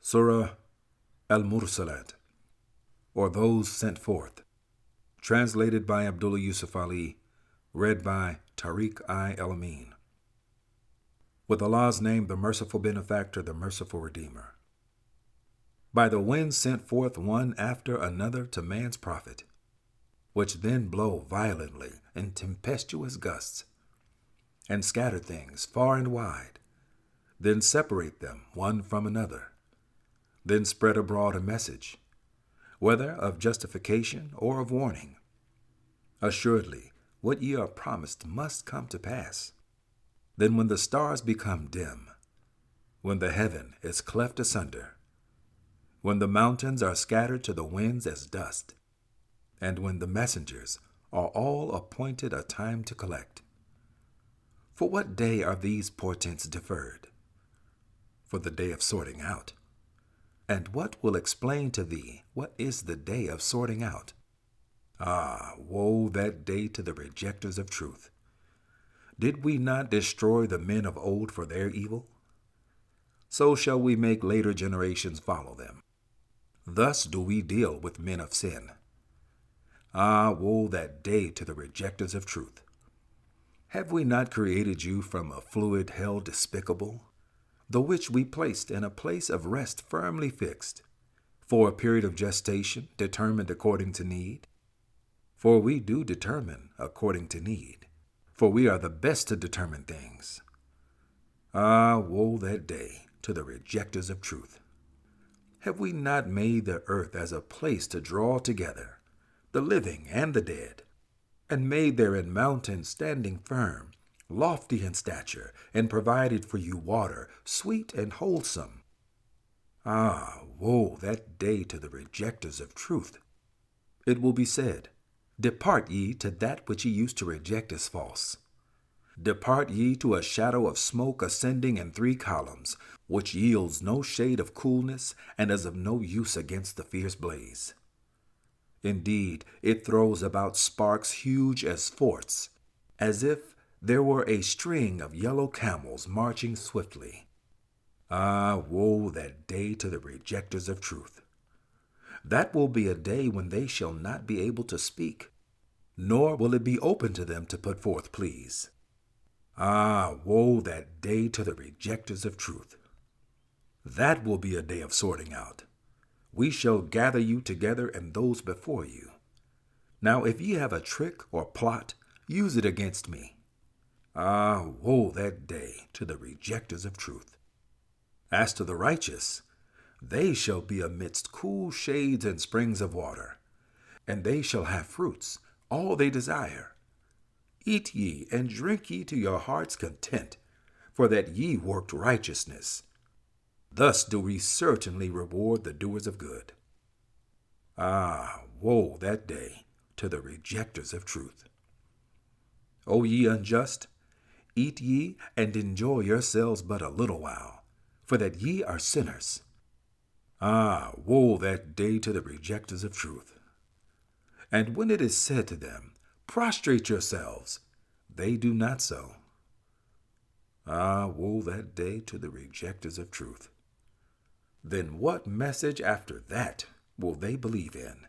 Surah Al-Mursalat, or Those Sent Forth, translated by Abdullah Yusuf Ali, read by Tariq El-Amin. With Allah's name, the merciful benefactor, the merciful redeemer. By the wind sent forth one after another to man's profit, which then blow violently in tempestuous gusts, and scatter things far and wide, then separate them one from another, then spread abroad a message, whether of justification or of warning. Assuredly, what ye are promised must come to pass. Then when the stars become dim, when the heaven is cleft asunder, when the mountains are scattered to the winds as dust, and when the messengers are all appointed a time to collect. For what day are these portents deferred? For the day of sorting out. And what will explain to thee what is the day of sorting out? Ah, woe that day to the rejectors of truth! Did we not destroy the men of old for their evil? So shall we make later generations follow them. Thus do we deal with men of sin. Ah, woe that day to the rejectors of truth! Have we not created you from a fluid held despicable, the which we placed in a place of rest firmly fixed, for a period of gestation determined according to need? For we do determine according to need, for we are the best to determine things. Ah, woe that day to the rejectors of truth! Have we not made the earth as a place to draw together the living and the dead, and made therein mountains standing firm, lofty in stature, and provided for you water, sweet and wholesome? Ah, woe that day to the rejectors of truth! It will be said, Depart ye to that which ye used to reject as false. Depart ye to a shadow of smoke ascending in 3 columns, which yields no shade of coolness and is of no use against the fierce blaze. Indeed, it throws about sparks huge as forts, as if there were a string of yellow camels marching swiftly. Ah, woe that day to the rejectors of truth! That will be a day when they shall not be able to speak, nor will it be open to them to put forth pleas. Ah, woe that day to the rejectors of truth! That will be a day of sorting out. We shall gather you together and those before you. Now if ye have a trick or plot, use it against me. Ah, woe that day to the rejectors of truth! As to the righteous, they shall be amidst cool shades and springs of water, and they shall have fruits, all they desire. Eat ye and drink ye to your heart's content, for that ye worked righteousness. Thus do we certainly reward the doers of good. Ah, woe that day to the rejectors of truth! O ye unjust, eat ye and enjoy yourselves but a little while, for that ye are sinners. Ah, woe that day to the rejectors of truth! And when it is said to them, Prostrate yourselves, they do not so. Ah, woe that day to the rejectors of truth! Then what message after that will they believe in?